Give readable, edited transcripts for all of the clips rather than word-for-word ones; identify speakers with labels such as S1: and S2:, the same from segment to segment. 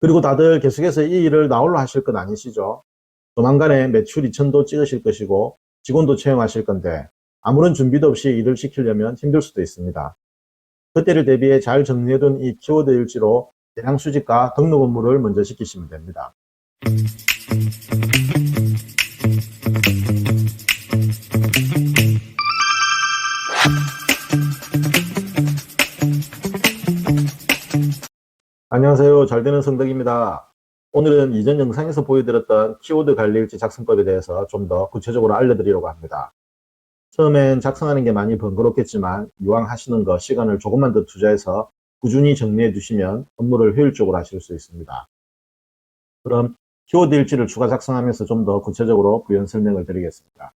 S1: 그리고 다들 계속해서 이 일을 나홀로 하실 건 아니시죠? 조만간에 매출 2천도 찍으실 것이고 직원도 채용하실 건데 아무런 준비도 없이 일을 시키려면 힘들 수도 있습니다. 그때를 대비해 잘 정리해둔 이 키워드 일지로 대량 수집과 등록 업무를 먼저 시키시면 됩니다. 안녕하세요. 잘되는 성덕입니다. 오늘은 이전 영상에서 보여드렸던 키워드 관리일지 작성법에 대해서 좀 더 구체적으로 알려드리려고 합니다. 처음엔 작성하는 게 많이 번거롭겠지만 이왕 하시는 거 시간을 조금만 더 투자해서 꾸준히 정리해 두시면 업무를 효율적으로 하실 수 있습니다. 그럼 키워드 일지를 추가 작성하면서 좀 더 구체적으로 부연 설명을 드리겠습니다.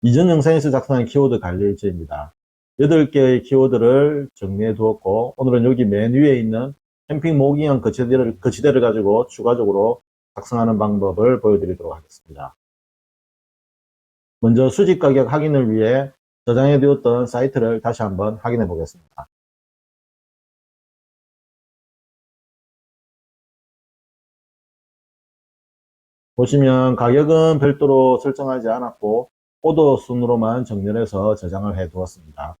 S1: 이전 영상에서 작성한 키워드 관리 일지입니다. 8개의 키워드를 정리해 두었고 오늘은 여기 맨 위에 있는 캠핑 모기형 거치대를 가지고 추가적으로 작성하는 방법을 보여드리도록 하겠습니다. 먼저 수집 가격 확인을 위해 저장해 두었던 사이트를 다시 한번 확인해 보겠습니다. 보시면 가격은 별도로 설정하지 않았고 오더 순으로만 정렬해서 저장을 해 두었습니다.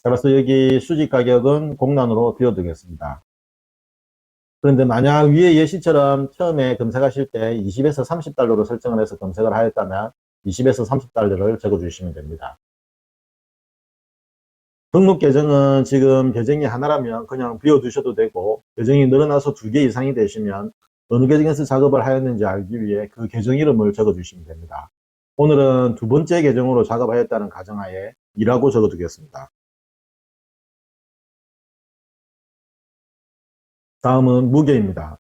S1: 따라서 여기 수집 가격은 공란으로 비워두겠습니다. 그런데 만약 위에 예시처럼 처음에 검색하실 때 20에서 30달러로 설정을 해서 검색을 하였다면 20에서 30달러를 적어주시면 됩니다. 등록 계정은 지금 계정이 하나라면 그냥 비워두셔도 되고 계정이 늘어나서 2개 이상이 되시면 어느 계정에서 작업을 하였는지 알기 위해 그 계정 이름을 적어주시면 됩니다. 오늘은 2번째 계정으로 작업하였다는 가정하에 2라고 적어두겠습니다. 다음은 무게입니다.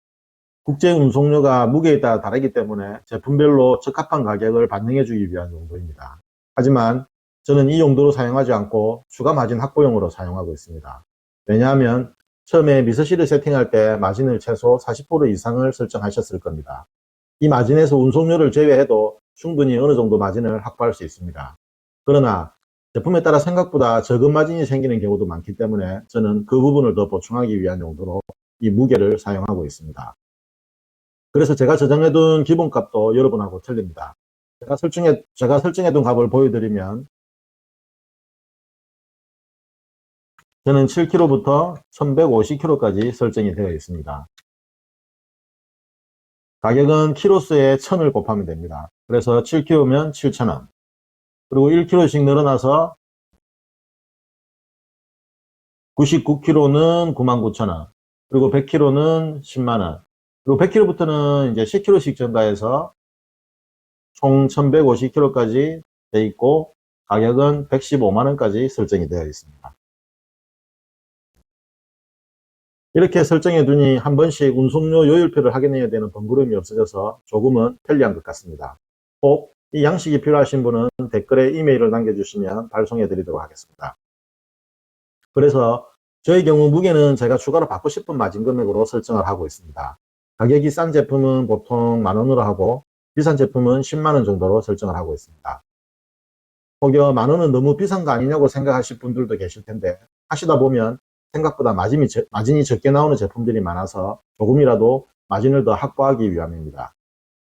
S1: 국제 운송료가 무게에 따라 다르기 때문에 제품별로 적합한 가격을 반영해 주기 위한 용도입니다. 하지만 저는 이 용도로 사용하지 않고 추가 마진 확보용으로 사용하고 있습니다. 왜냐하면 처음에 미서실을 세팅할 때 마진을 최소 40% 이상을 설정하셨을 겁니다. 이 마진에서 운송료를 제외해도 충분히 어느 정도 마진을 확보할 수 있습니다. 그러나 제품에 따라 생각보다 적은 마진이 생기는 경우도 많기 때문에 저는 그 부분을 더 보충하기 위한 용도로 이 무게를 사용하고 있습니다. 그래서 제가 저장해둔 기본값도 여러분하고 틀립니다. 제가 설정해둔 값을 보여드리면 저는 7kg부터 1150kg까지 설정이 되어 있습니다. 가격은 키로수에 1000을 곱하면 됩니다. 그래서 7kg면 7000원. 그리고 1kg씩 늘어나서 99kg는 99,000원. 그리고 100kg는 10만원. 그리고 100kg부터는 이제 10kg씩 증가해서 총 1150kg까지 되어 있고 가격은 115만원까지 설정이 되어 있습니다. 이렇게 설정해 두니 한 번씩 운송료 요율표를 확인해야 되는 번거로움이 없어져서 조금은 편리한 것 같습니다. 꼭 이 양식이 필요하신 분은 댓글에 이메일을 남겨주시면 발송해 드리도록 하겠습니다. 그래서 저의 경우 무게는 제가 추가로 받고 싶은 마진 금액으로 설정을 하고 있습니다. 가격이 싼 제품은 보통 만원으로 하고 비싼 제품은 10만원 정도로 설정을 하고 있습니다. 혹여 만원은 너무 비싼 거 아니냐고 생각하실 분들도 계실 텐데 하시다 보면 생각보다 마진이 적게 나오는 제품들이 많아서 조금이라도 마진을 더 확보하기 위함입니다.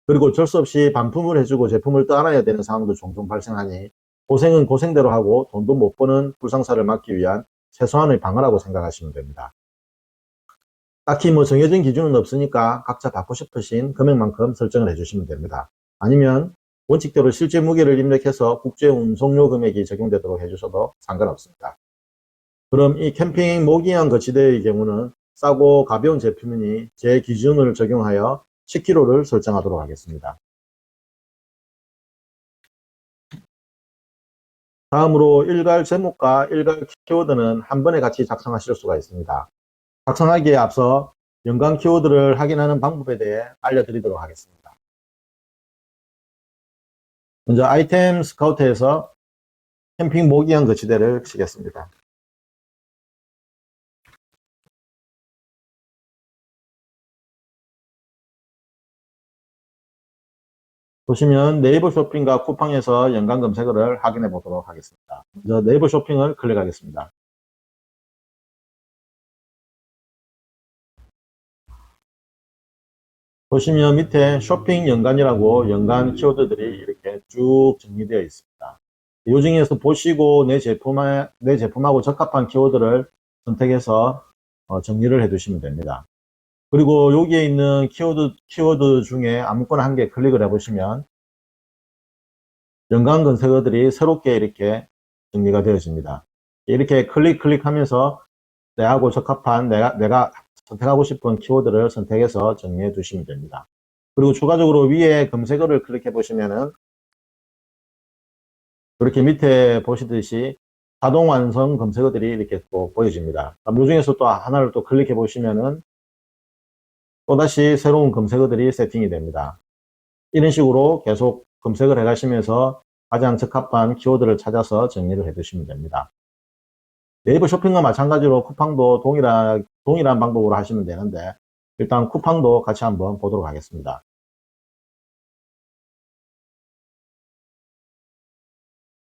S1: 그리고 어쩔 수 없이 반품을 해주고 제품을 떠안아야 되는 상황도 종종 발생하니 고생은 고생대로 하고 돈도 못 버는 불상사를 막기 위한 최소한의 방어라고 생각하시면 됩니다. 딱히 뭐 정해진 기준은 없으니까 각자 받고 싶으신 금액만큼 설정을 해주시면 됩니다. 아니면 원칙대로 실제 무게를 입력해서 국제 운송료 금액이 적용되도록 해주셔도 상관없습니다. 그럼 이 캠핑 모기형 거치대의 경우는 싸고 가벼운 제품이니 제 기준을 적용하여 10kg를 설정하도록 하겠습니다. 다음으로 일괄 제목과 일괄 키워드는 한 번에 같이 작성하실 수가 있습니다. 작성하기에 앞서 연관 키워드를 확인하는 방법에 대해 알려드리도록 하겠습니다. 먼저 아이템 스카우트에서 캠핑 모기형 거치대를 치겠습니다. 보시면 네이버 쇼핑과 쿠팡에서 연관 검색어를 확인해 보도록 하겠습니다. 먼저 네이버 쇼핑을 클릭하겠습니다. 보시면 밑에 쇼핑 연간이라고 연간 키워드들이 이렇게 쭉 정리되어 있습니다. 이 중에서 보시고 내 제품하고 적합한 키워드를 선택해서 정리를 해 두시면 됩니다. 그리고 여기에 있는 키워드 중에 아무거나 한 개 클릭을 해 보시면 연관 검색어들이 새롭게 이렇게 정리가 되어집니다. 이렇게 클릭하면서 내하고 적합한 내가 선택하고 싶은 키워드를 선택해서 정리해 두시면 됩니다. 그리고 추가적으로 위에 검색어를 클릭해 보시면은 이렇게 밑에 보시듯이 자동 완성 검색어들이 이렇게 또 보여집니다. 이 중에서 또 하나를 또 클릭해 보시면은 또다시 새로운 검색어들이 세팅이 됩니다. 이런 식으로 계속 검색을 해 가시면서 가장 적합한 키워드를 찾아서 정리를 해 두시면 됩니다. 네이버 쇼핑과 마찬가지로 쿠팡도 동일한 방법으로 하시면 되는데 일단 쿠팡도 같이 한번 보도록 하겠습니다.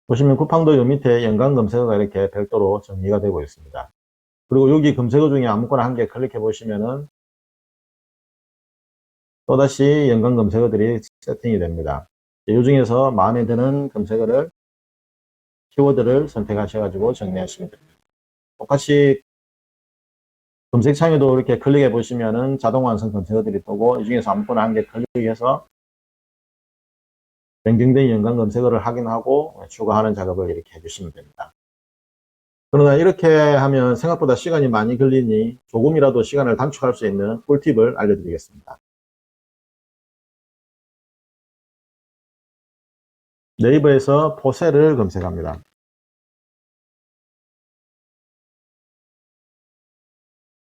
S1: 보시면 쿠팡도 요 밑에 연관 검색어가 이렇게 별도로 정리가 되고 있습니다. 그리고 여기 검색어 중에 아무거나 한 개 클릭해 보시면은 또다시 연관 검색어들이 세팅이 됩니다. 이 중에서 마음에 드는 검색어를 키워드를 선택하셔가지고 정리하시면 됩니다. 똑같이 검색창에도 이렇게 클릭해 보시면은 자동 완성 검색어들이 뜨고 이 중에서 아무거나 한 개 클릭해서 변경된 연관 검색어를 확인하고 추가하는 작업을 이렇게 해주시면 됩니다. 그러나 이렇게 하면 생각보다 시간이 많이 걸리니 조금이라도 시간을 단축할 수 있는 꿀팁을 알려드리겠습니다. 네이버에서 포셀을 검색합니다.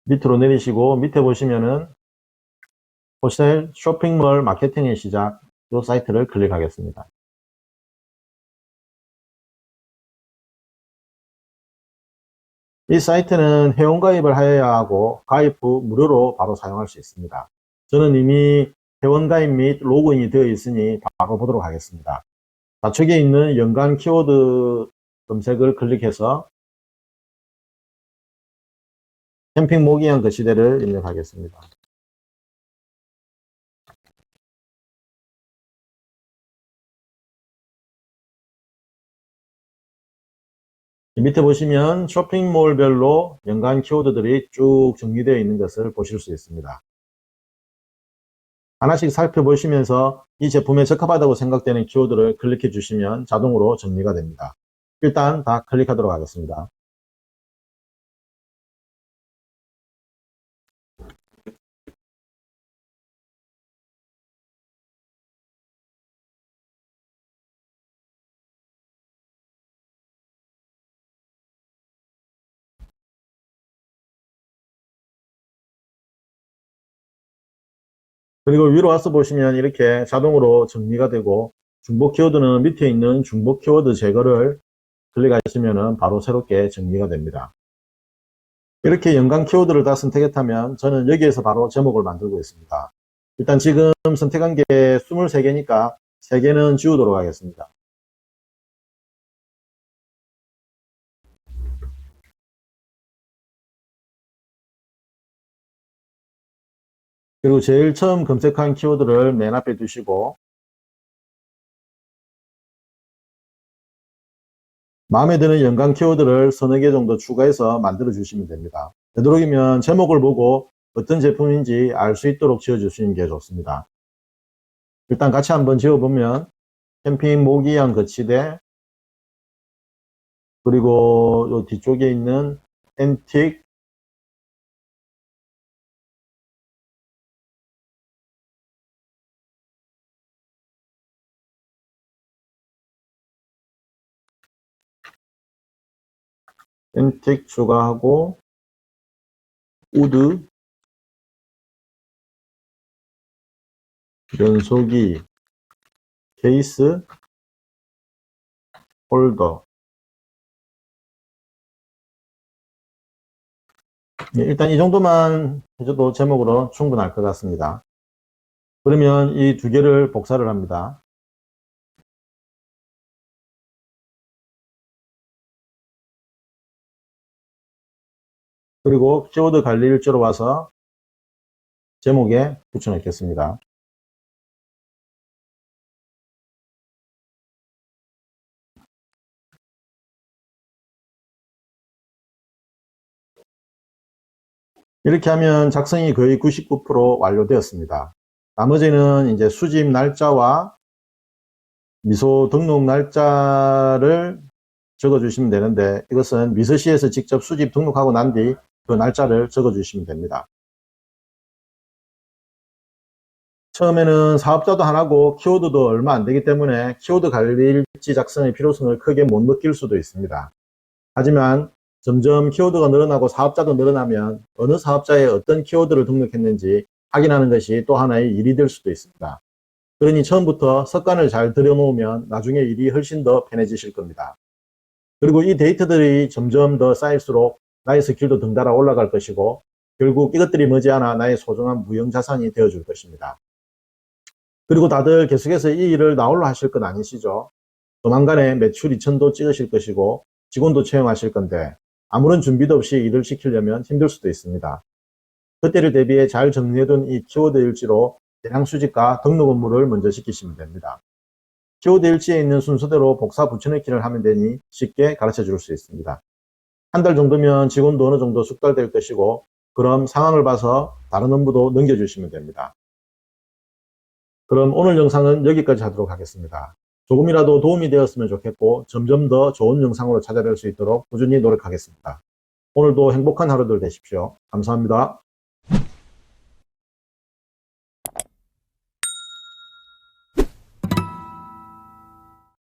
S1: 밑으로 내리시고 밑에 보시면은 포셀 쇼핑몰 마케팅의 시작 이 사이트를 클릭하겠습니다. 이 사이트는 회원가입을 하여야 하고 가입 후 무료로 바로 사용할 수 있습니다. 저는 이미 회원가입 및 로그인이 되어 있으니 바로 보도록 하겠습니다. 좌측에 있는 연관 키워드 검색을 클릭해서 캠핑 모기향 거시대를 입력하겠습니다. 밑에 보시면 쇼핑몰별로 연관 키워드들이 쭉 정리되어 있는 것을 보실 수 있습니다. 하나씩 살펴보시면서 이 제품에 적합하다고 생각되는 키워드를 클릭해 주시면 자동으로 정리가 됩니다. 일단 다 클릭하도록 하겠습니다. 그리고 위로 와서 보시면 이렇게 자동으로 정리가 되고 중복 키워드는 밑에 있는 중복 키워드 제거를 클릭하시면 바로 새롭게 정리가 됩니다. 이렇게 연관 키워드를 다 선택했다면 저는 여기에서 바로 제목을 만들고 있습니다. 일단 지금 선택한 게 23개니까 3개는 지우도록 하겠습니다. 그리고 제일 처음 검색한 키워드를 맨 앞에 두시고 마음에 드는 연관 키워드를 서너 개 정도 추가해서 만들어 주시면 됩니다. 되도록이면 제목을 보고 어떤 제품인지 알 수 있도록 지어 주시는 게 좋습니다. 일단 같이 한번 지어보면 캠핑 모기향 거치대 그리고 요 뒤쪽에 있는 앤틱 앤틱 추가하고 우드 연소기 케이스 홀더 일단 이 정도만 해줘도 제목으로 충분할 것 같습니다. 그러면 이 두 개를 복사를 합니다. 그리고 키워드 관리 일지로 와서 제목에 붙여넣겠습니다. 이렇게 하면 작성이 거의 99% 완료되었습니다. 나머지는 이제 수집 날짜와 미소 등록 날짜를 적어주시면 되는데, 이것은 미서시에서 직접 수집 등록하고 난 뒤 그 날짜를 적어주시면 됩니다. 처음에는 사업자도 하나고 키워드도 얼마 안 되기 때문에 키워드 관리일지 작성의 필요성을 크게 못 느낄 수도 있습니다. 하지만 점점 키워드가 늘어나고 사업자도 늘어나면 어느 사업자에 어떤 키워드를 등록했는지 확인하는 것이 또 하나의 일이 될 수도 있습니다. 그러니 처음부터 습관을 잘 들여놓으면 나중에 일이 훨씬 더 편해지실 겁니다. 그리고 이 데이터들이 점점 더 쌓일수록 나의 스킬도 덩달아 올라갈 것이고, 결국 이것들이 머지않아 나의 소중한 무형자산이 되어줄 것입니다. 그리고 다들 계속해서 이 일을 나홀로 하실 건 아니시죠? 조만간에 매출 2천도 찍으실 것이고 직원도 채용하실 건데, 아무런 준비도 없이 일을 시키려면 힘들 수도 있습니다. 그때를 대비해 잘 정리해둔 이 키워드 일지로 대량 수집과 등록 업무를 먼저 시키시면 됩니다. 키워드 일지에 있는 순서대로 복사 붙여넣기를 하면 되니 쉽게 가르쳐 줄 수 있습니다. 한 달 정도면 직원도 어느 정도 숙달될 것이고, 그럼 상황을 봐서 다른 업무도 넘겨주시면 됩니다. 그럼 오늘 영상은 여기까지 하도록 하겠습니다. 조금이라도 도움이 되었으면 좋겠고, 점점 더 좋은 영상으로 찾아뵐 수 있도록 꾸준히 노력하겠습니다. 오늘도 행복한 하루들 되십시오. 감사합니다.